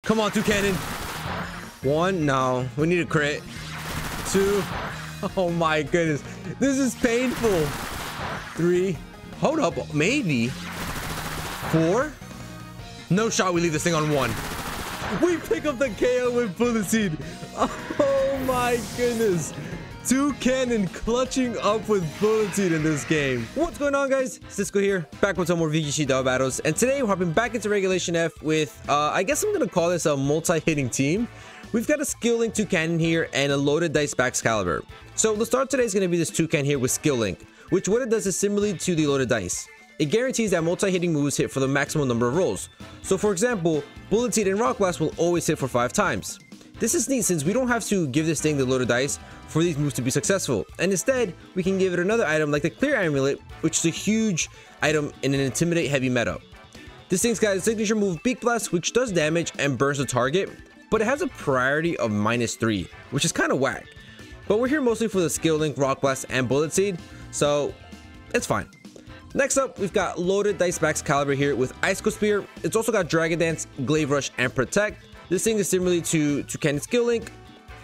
Come on, Toucannon. 1, no. We need a crit. 2. Oh my goodness. This is painful. 3. Hold up. Maybe. 4. No shot. We leave this thing on 1. We pick up the KO with Bullet Seed. Oh my goodness. Toucannon clutching up with Bullet Seed in this game. What's going on, guys? Cisco here, back with some more VGC double battles, and today we're hopping back into Regulation F with I guess I'm gonna call this a multi-hitting team. We've got a skill link Toucannon here and a loaded dice BAXCALIBUR. So the start today is going to be this Toucan here with skill link, which what it does is similarly to the loaded dice. It guarantees that multi-hitting moves hit for the maximum number of rolls. So for example, Bullet Seed and Rock Blast will always hit for 5 times. This is neat since we don't have to give this thing the loaded dice for these moves to be successful, and instead we can give it another item like the Clear Amulet, which is a huge item in an Intimidate heavy meta. This thing's got a signature move Beak Blast, which does damage and burns the target, but it has a priority of -3, which is kind of whack. But we're here mostly for the skill link Rock Blast and Bullet Seed, so it's fine. Next up, we've got loaded dice BAXCALIBUR here with Icicle Spear. It's also got Dragon Dance, Glaive Rush, and Protect. This thing is similarly to Toucannon skill link.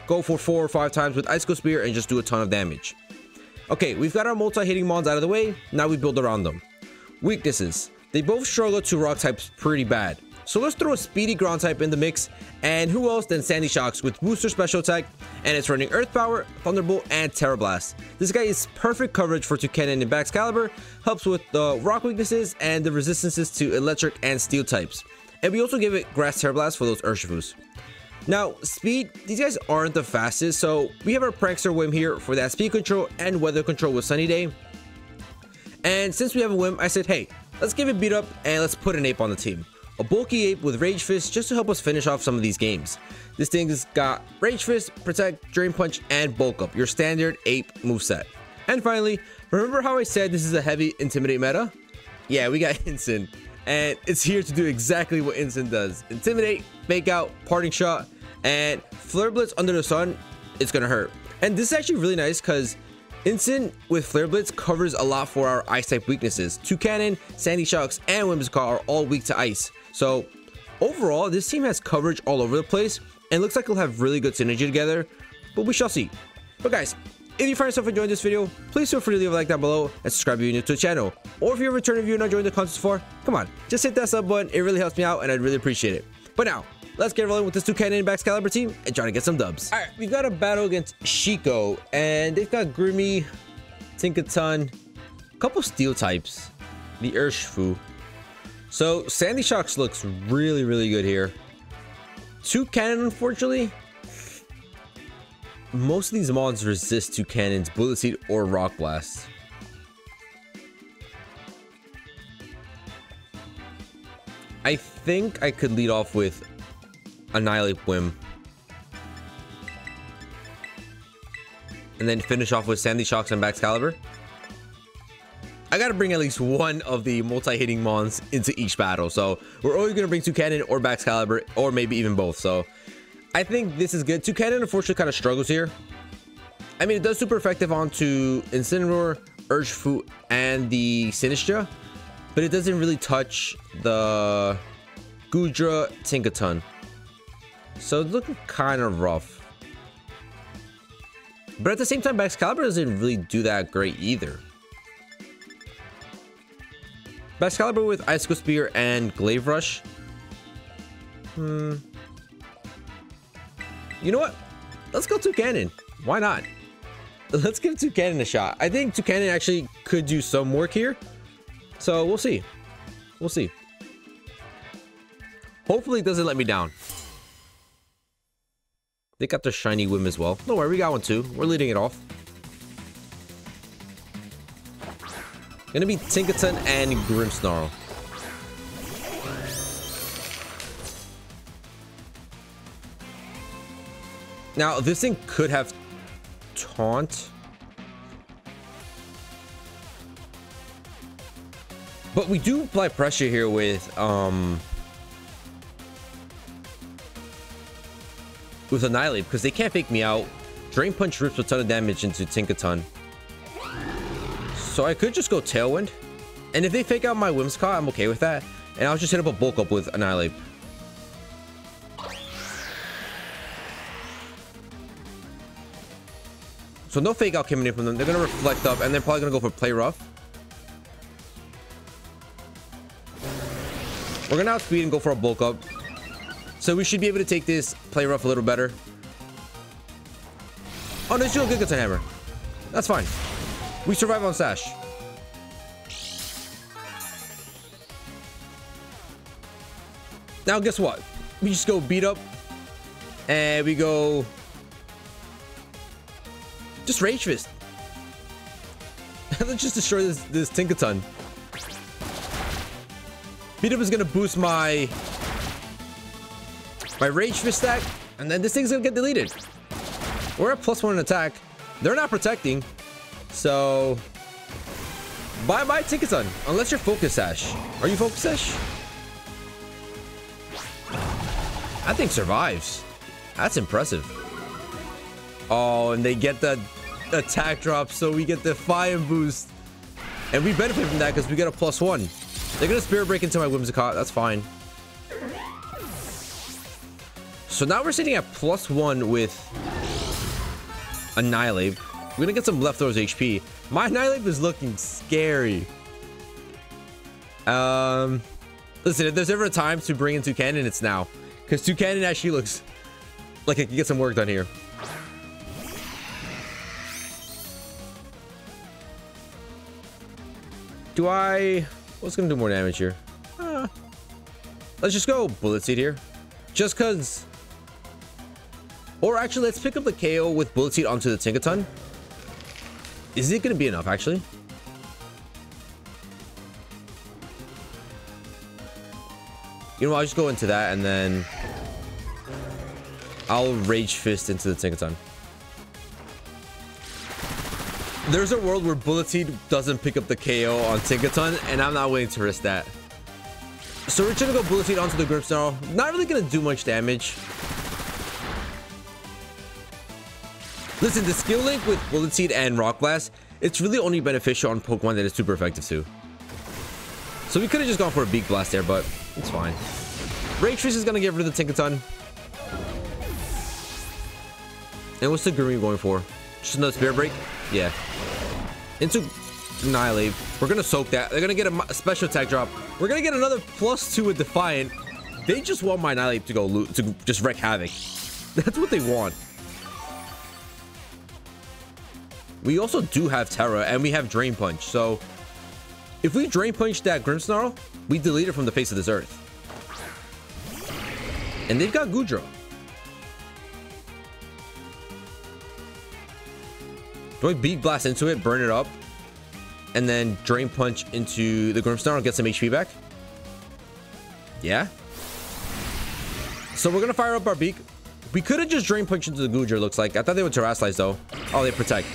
Go for 4 or 5 times with Icicle Spear and just do a ton of damage. Okay, we've got our multi-hitting mons out of the way. Now we build around them. Weaknesses. They both struggle to rock types pretty bad. So let's throw a speedy ground type in the mix, and who else than Sandy Shocks with booster special attack, and it's running Earth Power, Thunderbolt, and Terra Blast. This guy is perfect coverage for Toucannon and BAXCALIBUR, helps with the rock weaknesses and the resistances to electric and steel types. And we also give it Grass Terra Blast for those Urshifus. Now, speed, these guys aren't the fastest, so we have our Prankster Whim here for that speed control and weather control with Sunny Day. And since we have a Whim, I said, hey, let's give it beat up and let's put an ape on the team. A bulky ape with Rage Fist just to help us finish off some of these games. This thing's got Rage Fist, Protect, Drain Punch, and Bulk Up, your standard ape moveset. And finally, remember how I said this is a heavy Intimidate meta? Yeah, we got Instant, and it's here to do exactly what Instant does. Intimidate, Fake Out, Parting Shot, and Flare Blitz under the sun, it's gonna hurt. And this is actually really nice because Instant with Flare Blitz covers a lot for our ice type weaknesses. Toucannon, Sandy Shocks, and Whimsicott are all weak to ice. So overall, this team has coverage all over the place and looks like it'll have really good synergy together, but we shall see. But guys, if you find yourself enjoying this video, please feel free to leave a like down below and subscribe if you're new to the channel. Or if you're a returning viewer and not joined the content so far, come on, just hit that sub button. It really helps me out and I'd really appreciate it. But now, let's get rolling with this Toucannon and BAXCALIBUR team and try to get some dubs. All right, we've got a battle against Shiko, and they've got Grimmy, Tinkaton, a couple steel types, the Urshifu. So Sandy Shocks looks really, really good here. Toucannon, unfortunately, most of these mods resist Toucannon's Bullet Seed or Rock Blast. I think I could lead off with Annihilate Whim, and then finish off with Sandy Shocks and BAXCALIBUR. I gotta bring at least one of the multi-hitting mons into each battle, so we're always gonna bring Toucannon or BAXCALIBUR, or maybe even both. So I think this is good. Toucannon unfortunately kind of struggles here. I mean, it does super effective onto Incineroar, Urshifu, and the Sinistra, but it doesn't really touch the Goodra, Tinkaton. So it's looking kind of rough. But at the same time, BAXCALIBUR doesn't really do that great either. BAXCALIBUR with Icicle Spear and Glaive Rush. You know what? Let's go Toucannon. Why not? Let's give Toucannon a shot. I think Toucannon actually could do some work here. So we'll see. We'll see. Hopefully it doesn't let me down. They got the shiny Whim as well. Don't worry, we got one too. We're leading it off. Gonna be Tinkaton and Grimmsnarl. Now, this thing could have Taunt. But we do apply pressure here with Annihilate because they can't fake me out. Drain Punch rips a ton of damage into Tinkaton. So I could just go Tailwind. And if they fake out my Whimsicott, I'm okay with that. And I'll just hit up a Bulk Up with Annihilate. So no fake out coming in from them. They're gonna reflect up, and they're probably gonna go for play rough. We're gonna outspeed and go for a bulk up. So we should be able to take this play rough a little better. Oh, no, it's still a Gigaton hammer. That's fine. We survive on Sash. Now, guess what? We just go beat up. And we go... just Rage Fist. Let's just destroy this Tinkaton. Beat up is going to boost my Rage Fist stack. And then this thing's going to get deleted. We're at +1 attack. They're not protecting. So... bye-bye Tinkaton. Unless you're Focus Sash. Are you Focus Sash? That thing survives. That's impressive. Oh, and they get the attack drop, so we get the fire boost. And we benefit from that because we get a +1. They're going to Spirit Break into my Whimsicott. That's fine. So now we're sitting at +1 with Annihilate. We're going to get some leftovers HP. My Annihilate is looking scary. Listen, if there's ever a time to bring in TOUCANNON, it's now. Because TOUCANNON actually looks like it can get some work done here. What's gonna do more damage here? Let's just go Bullet Seed here. Just cause. Or actually, let's pick up the KO with Bullet Seed onto the Tinkaton. Is it gonna be enough, actually? You know, I'll just go into that and then I'll Rage Fist into the Tinkaton. There's a world where Bullet Seed doesn't pick up the KO on Tinkaton, and I'm not willing to risk that. So we're just gonna go Bullet Seed onto the Grimmsnarl. Not really gonna do much damage. Listen, the skill link with Bullet Seed and Rock Blast, it's really only beneficial on Pokemon that is super effective too. So we could have just gone for a Beak Blast there, but it's fine. Rage Fist is gonna get rid of the Tinkaton. And what's the Grimmy going for? Just another Spirit Break? Yeah. Into Annihilate. We're gonna soak that. They're gonna get a special attack drop. We're gonna get another +2 with Defiant. They just want my Annihilate to go to just wreak havoc. That's what they want. We also do have Terra and we have Drain Punch. So if we Drain Punch that Grimmsnarl, we delete it from the face of this earth. And they've got Goodra. Do I Beak Blast into it, burn it up, and then Drain Punch into the Grimmsnarl and get some HP back? Yeah. So we're gonna fire up our Beak. We could have just Drain Punch into the Goodra, looks like. I thought they would Terrasilize though. Oh, they protect.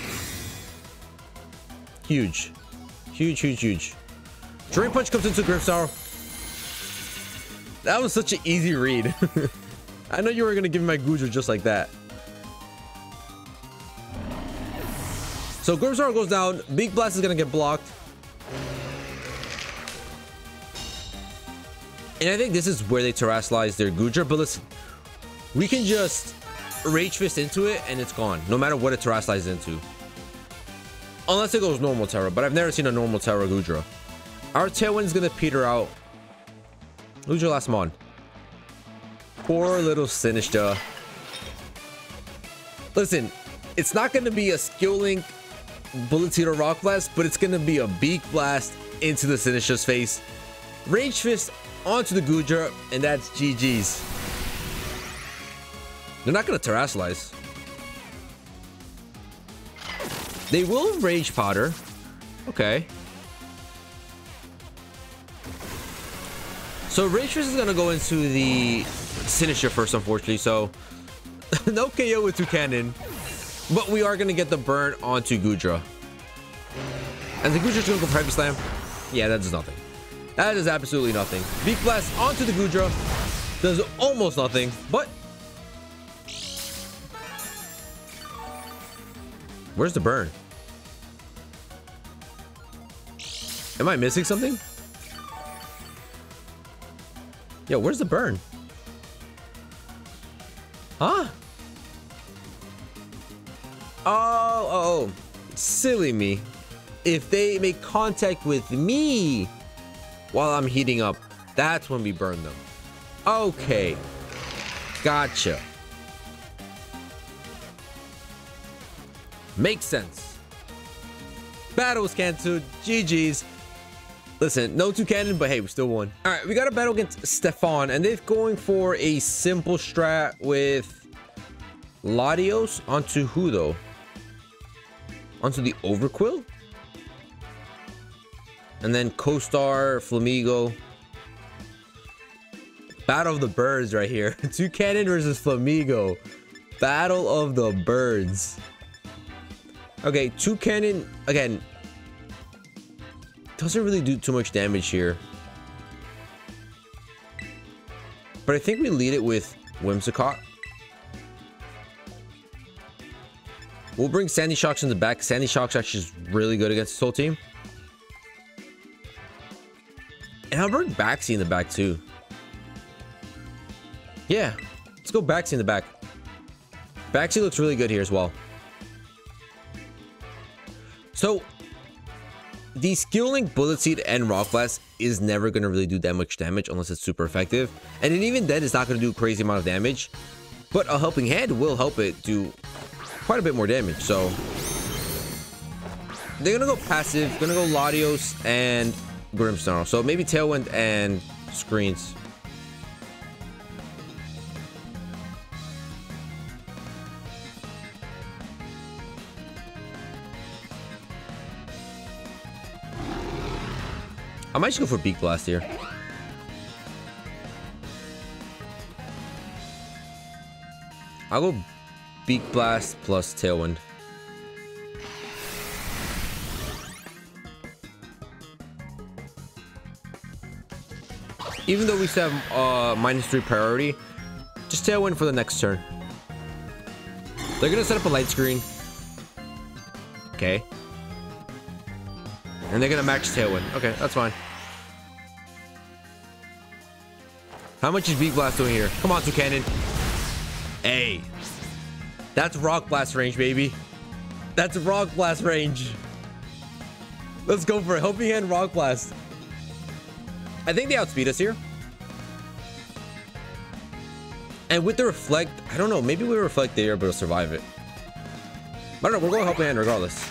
Huge. Huge, huge, huge. Drain Punch comes into Grimmsnarl. That was such an easy read. I know you were gonna give me my Goodra just like that. So Grimmsnarl goes down. Beak Blast is gonna get blocked. And I think this is where they Terrasilize their Goodra. But listen, we can just Rage Fist into it and it's gone. No matter what it Terrasilize into. Unless it goes normal Terra. But I've never seen a normal Terra Goodra. Our Tailwind is gonna peter out. Who's your last mon? Poor little Sinistcha. Listen, it's not gonna be a skill link Bullet Seed or Rock Blast, but it's gonna be a Beak Blast into the Sinistcha's face. Rage Fist onto the Goodra, and that's GG's. They're not gonna Terrasilize. They will Rage Powder. Okay. So Rage Fist is gonna go into the Sinistcha first, unfortunately. So no KO with TOUCANNON. But we are going to get the burn onto Goodra. And the Goodra's going to go for Heavy Slam. Yeah, that does nothing. That is absolutely nothing. Beak Blast onto the Goodra. Does almost nothing. But where's the burn? Am I missing something? Yo, where's the burn? Huh? Oh, silly me. If they make contact with me while I'm heating up, that's when we burn them. Okay, gotcha. Makes sense. Battles canceled. GG's. Listen, no TOUCANNON, but hey, we still won. All right, we got a battle against Stefan, and they're going for a simple strat with Latios onto who though? Onto the Overquill? And then Co-Star, Flamigo. Battle of the Birds right here. TOUCANNON versus Flamigo. Battle of the Birds. Okay, TOUCANNON, again, doesn't really do too much damage here. But I think we lead it with Whimsicott. We'll bring Sandy Shocks in the back. Sandy Shocks actually is really good against this whole team. And I'll bring Baxi in the back too. Yeah, let's go Baxi in the back. Baxi looks really good here as well. So the skill link Bullet Seed and Rock Blast is never going to really do that much damage unless it's super effective. And even then, it's not going to do a crazy amount of damage. But a Helping Hand will help it do quite a bit more damage. So they're going to go passive. Going to go Latios and Grimmsnarl. So maybe Tailwind and Screens. I might just go for Beak Blast here. I'll go Beak Blast plus Tailwind. Even though we still have -3 priority, just Tailwind for the next turn. They're gonna set up a light screen. Okay. And they're gonna max Tailwind. Okay, that's fine. How much is Beak Blast doing here? Come on, TOUCANNON. Hey. That's Rock Blast range, baby. That's Rock Blast range. Let's go for it. Helping Hand Rock Blast. I think they outspeed us here. And with the Reflect, I don't know. Maybe we Reflect there, but it'll survive it. I don't know. We're going Helping Hand regardless.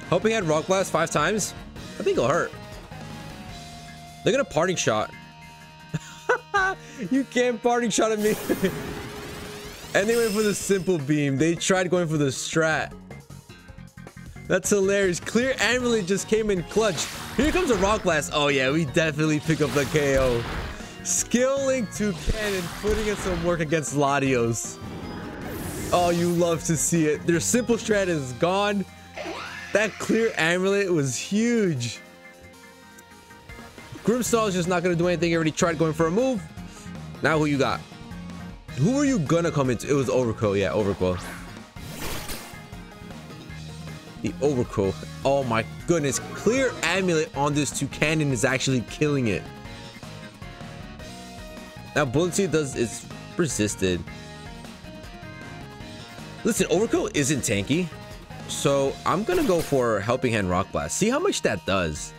Helping Hand Rock Blast 5 times. I think it'll hurt. They're gonna Parting Shot. You can't Parting Shot at me. And they went for the simple beam. They tried going for the strat. That's hilarious. Clear Amulet just came in clutch. Here comes a Rock Blast. Oh yeah, we definitely pick up the KO. Skill link TOUCANNON putting in some work against Latios. Oh, you love to see it. Their simple strat is gone. That Clear Amulet was huge. Grimmsnarl is just not going to do anything. He already tried going for a move. Now who you got? Who are you going to come into? It was Overquill. Yeah, Overquill. The Overquill. Oh my goodness. Clear Amulet on this TOUCANNON is actually killing it. Now Bullet Seed does, it's resisted. Listen, Overquill isn't tanky. So I'm going to go for Helping Hand Rock Blast. See how much that does.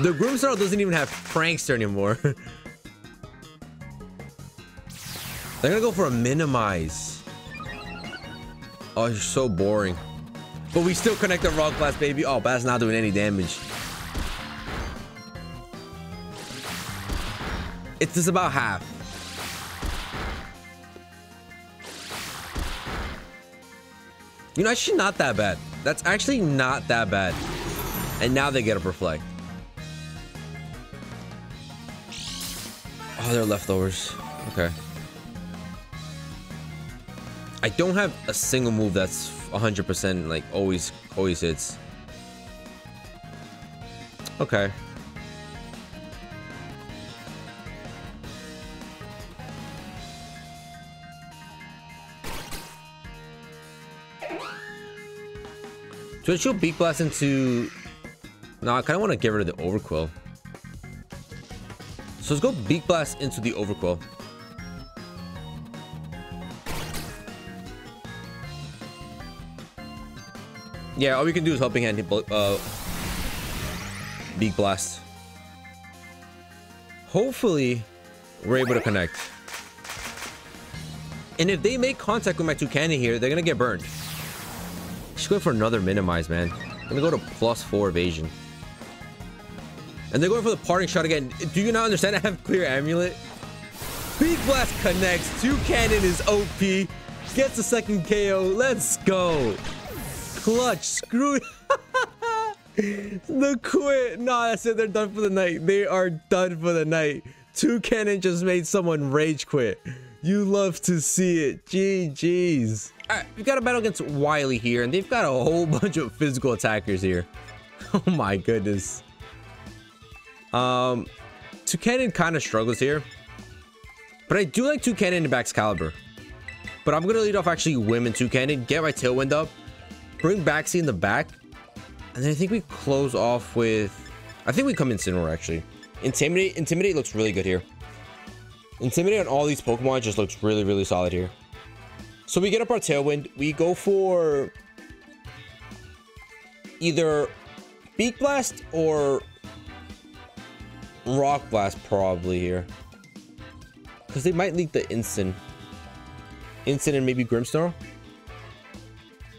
The Grimmsnarl doesn't even have Prankster anymore. They're gonna go for a Minimize. Oh, you're so boring. But we still connect the Rock Blast, baby. Oh, but that's not doing any damage. It's just about half. You know, actually not that bad. That's actually not that bad. And now they get a Reflect. Oh, they're leftovers. Okay. I don't have a single move that's 100% like always hits. Okay. So she'll Beak Blast into... No, I kind of want to get rid of the Overquill. So let's go Beak Blast into the Overquill. Yeah, all we can do is helping hand hit Beak Blast. Hopefully, we're able to connect. And if they make contact with my Toucannon here, they're gonna get burned. Just going for another minimize, man. I'm gonna go to +4 evasion. And they're going for the parting shot again. Do you not understand? I have clear amulet. Beak Blast connects. Toucannon is OP. Gets a second KO. Let's go. Clutch. Screw it. The quit. Nah, that's it. They're done for the night. They are done for the night. Toucannon just made someone rage quit. You love to see it. GG's. All right, we've got a battle against Wily here, and they've got a whole bunch of physical attackers here. Oh my goodness. Toucannon kind of struggles here, but I do like Toucannon and BAXCALIBUR. But I'm gonna lead off actually Women Toucannon, get my Tailwind up, bring Baxi in the back, and then I think we close off with, I think we come Incineroar actually. Intimidate looks really good here. Intimidate on all these Pokemon just looks really, really solid here. So we get up our Tailwind, we go for either Beak Blast or Rock Blast probably here, because they might leak the Instant and maybe Grimmsnarl.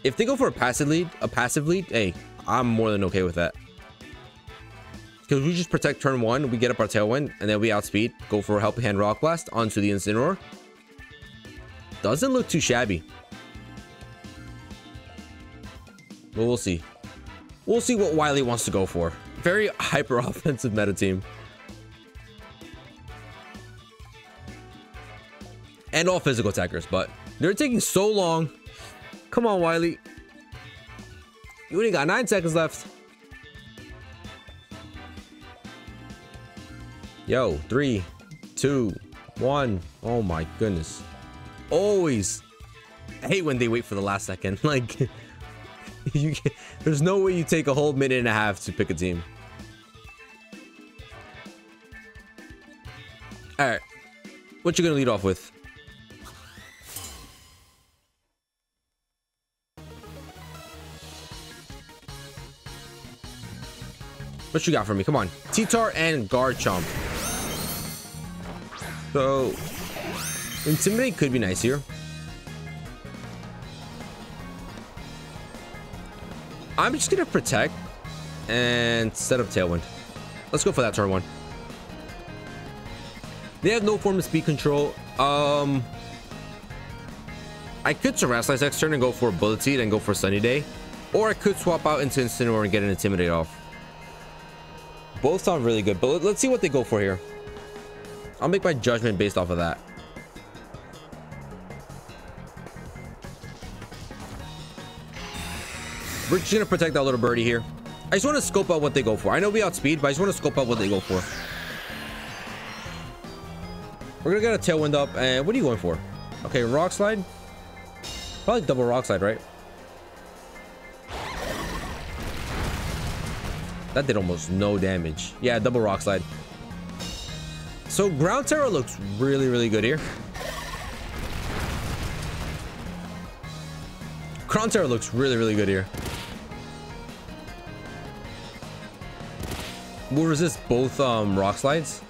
If they go for a passive lead, hey, I'm more than okay with that, because we just protect turn 1, we get up our Tailwind, and then we outspeed, go for a Helping Hand Rock Blast onto the Incineroar. Doesn't look too shabby, but we'll see. We'll see what Wily wants to go for. Very hyper offensive meta team. And all physical attackers, but they're taking so long. Come on, Wily. You only got 9 seconds left. Yo, 3, 2, 1. Oh my goodness. Always. I hate when they wait for the last second. Like, there's no way you take a whole minute and a half to pick a team. All right. What you gonna lead off with? What you got for me? Come on. T-Tar and Garchomp. So, Intimidate could be nice here. I'm just gonna protect and set up Tailwind. Let's go for that turn 1. They have no form of speed control. I could Terrestrialize next turn and go for Bullet Seed and go for Sunny Day, or I could swap out into Incineroar and get an Intimidate off. Both sound really good, but let's see what they go for here. I'll make my judgment based off of that. We're just gonna protect that little birdie here. I just want to scope out what they go for. I know we outspeed, but I just want to scope out what they go for. We're gonna get a Tailwind up, and what are you going for? Okay, Rock Slide. Probably double Rock Slide, right? That did almost no damage. Yeah, double Rock Slide. So Ground Terror looks really, really good here. Ground Terror looks really, really good here. We'll resist both Rock Slides.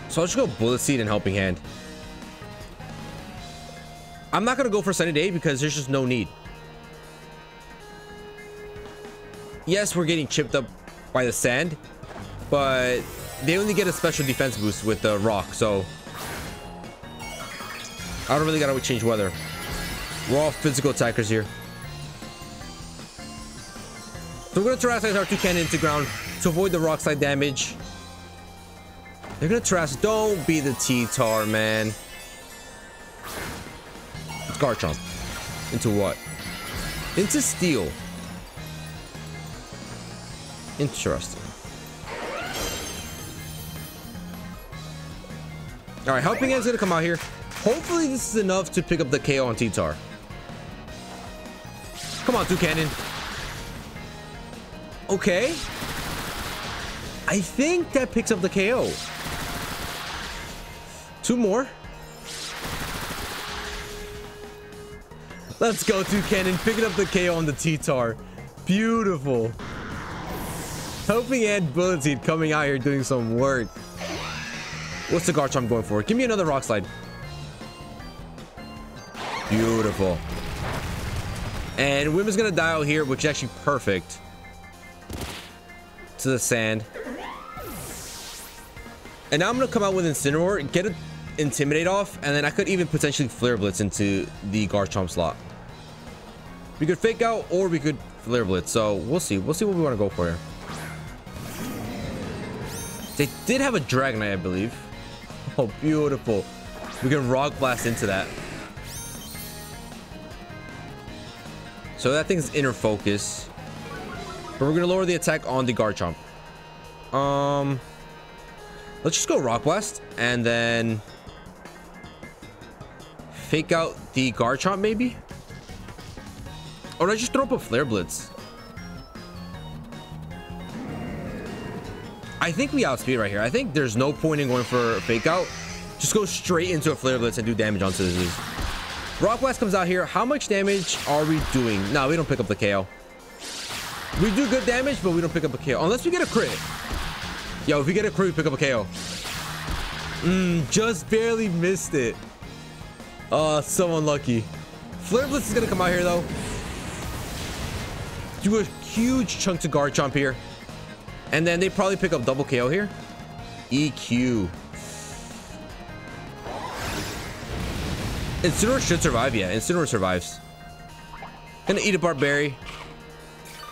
So I'll just go Bullet Seed and Helping Hand. I'm not gonna go for Sunny Day because there's just no need. Yes, we're getting chipped up by the sand, but they only get a special defense boost with the rock, so I don't really gotta change weather. We're all physical attackers here. So we're gonna Terrestrialize our Toucannon into ground to avoid the rock slide damage. They're gonna Terrestrialize. Don't be the T-Tar, man. It's Garchomp. Into what? Into Steel. Interesting. All right, Helping Hand's gonna come out here. Hopefully this is enough to pick up the KO on T-Tar. Come on, Toucannon. Okay. I think that picks up the KO. 2 more. Let's go, Toucannon. Picking up the KO on the T-Tar. Beautiful. Hoping and Bullet Seed coming out here doing some work. What's the Garchomp going for? Give me another Rock Slide. Beautiful. And Wim is going to die out here, which is actually perfect. To the sand. And now I'm going to come out with Incineroar, get an Intimidate off, and then I could even potentially Flare Blitz into the Garchomp slot. We could Fake Out, or we could Flare Blitz. So we'll see. We'll see what we want to go for here. They did have a Dragonite, I believe. Oh, beautiful. We can Rock Blast into that. So that thing's Inner Focus. But we're going to lower the attack on the Garchomp. Let's just go Rock Blast. And then Fake Out the Garchomp, maybe? Or let's just throw up a Flare Blitz. I think we outspeed right here. I think there's no point in going for a Fake Out. Just go straight into a Flare Blitz and do damage onto this. Rock Blast comes out here. How much damage are we doing? No, we don't pick up the KO. We do good damage, but we don't pick up a KO. Unless we get a crit. Yo, if we get a crit, we pick up a KO. Just barely missed it. Oh, so unlucky. Flare Blitz is going to come out here, though. Do a huge chunk to Garchomp here. And then they probably pick up double KO here. EQ. Incineroar should survive. Yeah, Incineroar survives. Gonna eat a Barberry.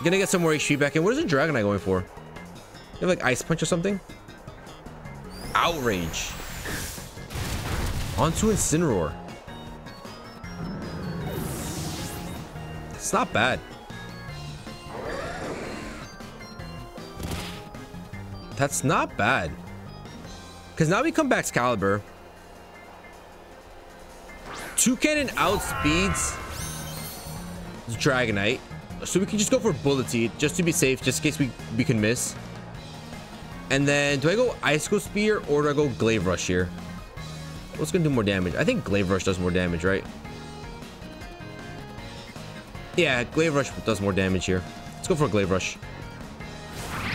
Gonna get some more HP back in. What is a Dragonite going for? You have like Ice Punch or something? Outrage. Onto Incineroar. It's not bad. That's not bad. Because now we come BAXCALIBUR. Toucannon outspeeds Dragonite. So we can just go for Bullet Seed just to be safe, just in case we can miss. And then do I go Icicle Spear or do I go Glaive Rush here? What's going to do more damage? I think Glaive Rush does more damage, right? Yeah, Glaive Rush does more damage here. Let's go for a Glaive Rush.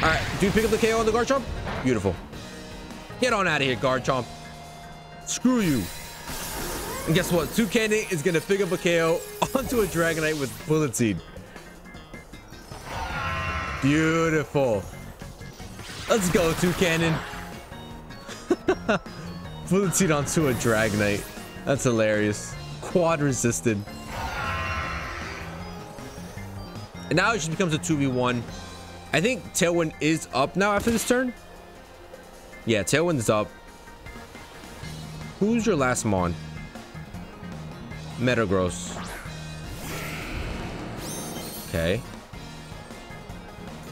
All right, do you pick up the KO on the Garchomp? Beautiful. Get on out of here, Garchomp. Screw you. And guess what? Toucannon is going to pick up a KO onto a Dragonite with Bullet Seed. Beautiful. Let's go, Toucannon. Bullet Seed onto a Dragonite. That's hilarious. Quad resisted. And now it just becomes a 2v1. I think Tailwind is up now after this turn. Yeah, Tailwind is up. Who's your last Mon? Metagross. Okay.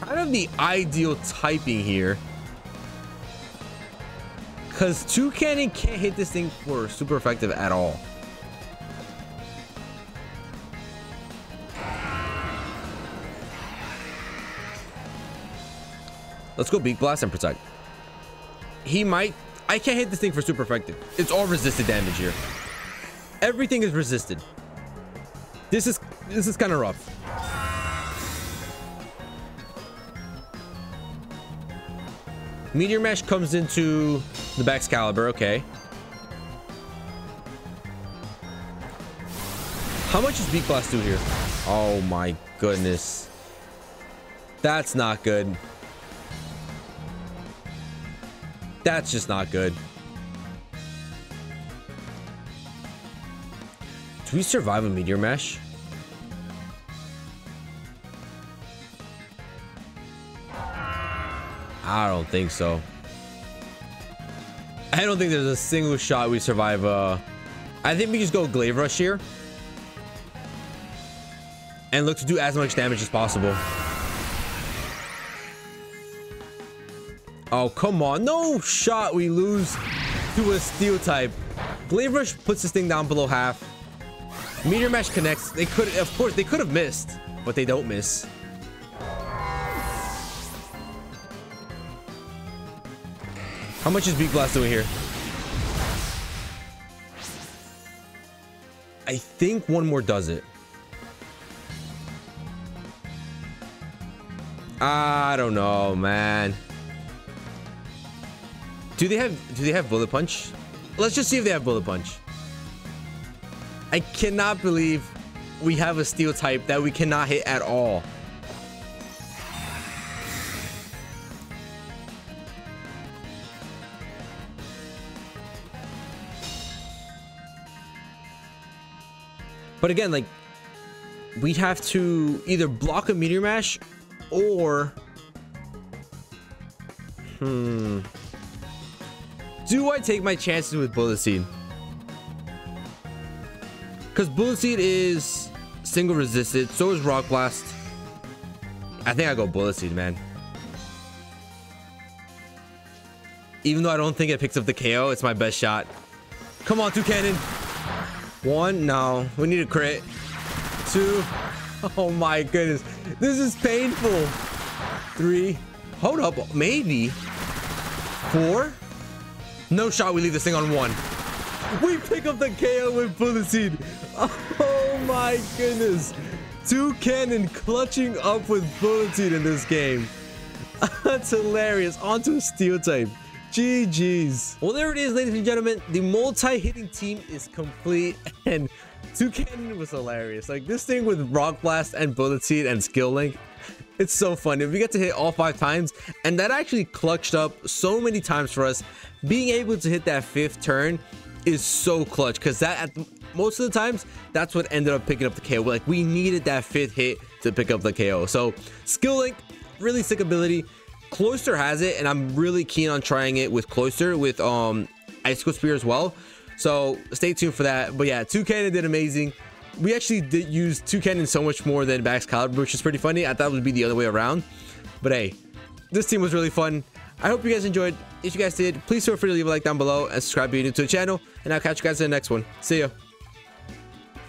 Kind of the ideal typing here. Because Toucannon can't hit this thing for super effective at all. Let's go Beak Blast and Protect. He might... I can't hit this thing for super effective. It's all resisted damage here. Everything is resisted. This is kind of rough. Meteor Mash comes into the BAXCALIBUR. Okay. How much does Beak Blast do here? Oh my goodness. That's not good. That's just not good. Do we survive a Meteor Mash? I don't think so. I don't think there's a single shot we survive. I think we just go Glaive Rush here. And look to do as much damage as possible. Oh, come on. No shot we lose to a Steel type. Glaive Rush puts this thing down below half. Meteor Mash connects. They could, of course, they could have missed, but they don't miss. How much is Beak Blast doing here? I think one more does it. I don't know, man. Do they have bullet punch? Let's just see if they have bullet punch. I cannot believe we have a steel type that we cannot hit at all. But again, like, we'd have to either block a meteor mash or do I take my chances with bullet seed? Because bullet seed is single resisted, so is rock blast. I think I go bullet seed, man. Even though I don't think it picks up the KO, it's my best shot. Come on, Toucannon. 1, no, we need a crit. 2, oh my goodness, this is painful. 3, hold up, maybe. 4, no shot, we leave this thing on 1. We pick up the KO with bullet seed. Oh my goodness, Toucannon clutching up with bullet seed in this game. That's hilarious. Onto a steel type. GG's. Well, there it is, ladies and gentlemen. The multi-hitting team is complete, and Toucannon was hilarious. Like, this thing with rock blast and bullet seed and skill link, it's so fun. If we get to hit all 5 times, and that actually clutched up so many times for us, being able to hit that 5th turn is so clutch, because that most of the times that's what ended up picking up the KO. Like, we needed that 5th hit to pick up the KO. So skill link, really sick ability. Cloister has it, and I'm really keen on trying it with Cloister with Icicle Spear as well. So stay tuned for that. But yeah, Toucannon did amazing. We actually did use Toucannon so much more than BAXCALIBUR, which is pretty funny. I thought it would be the other way around. But hey, this team was really fun. I hope you guys enjoyed. If you guys did, please feel free to leave a like down below and subscribe if you're new to the channel. And I'll catch you guys in the next one. See ya.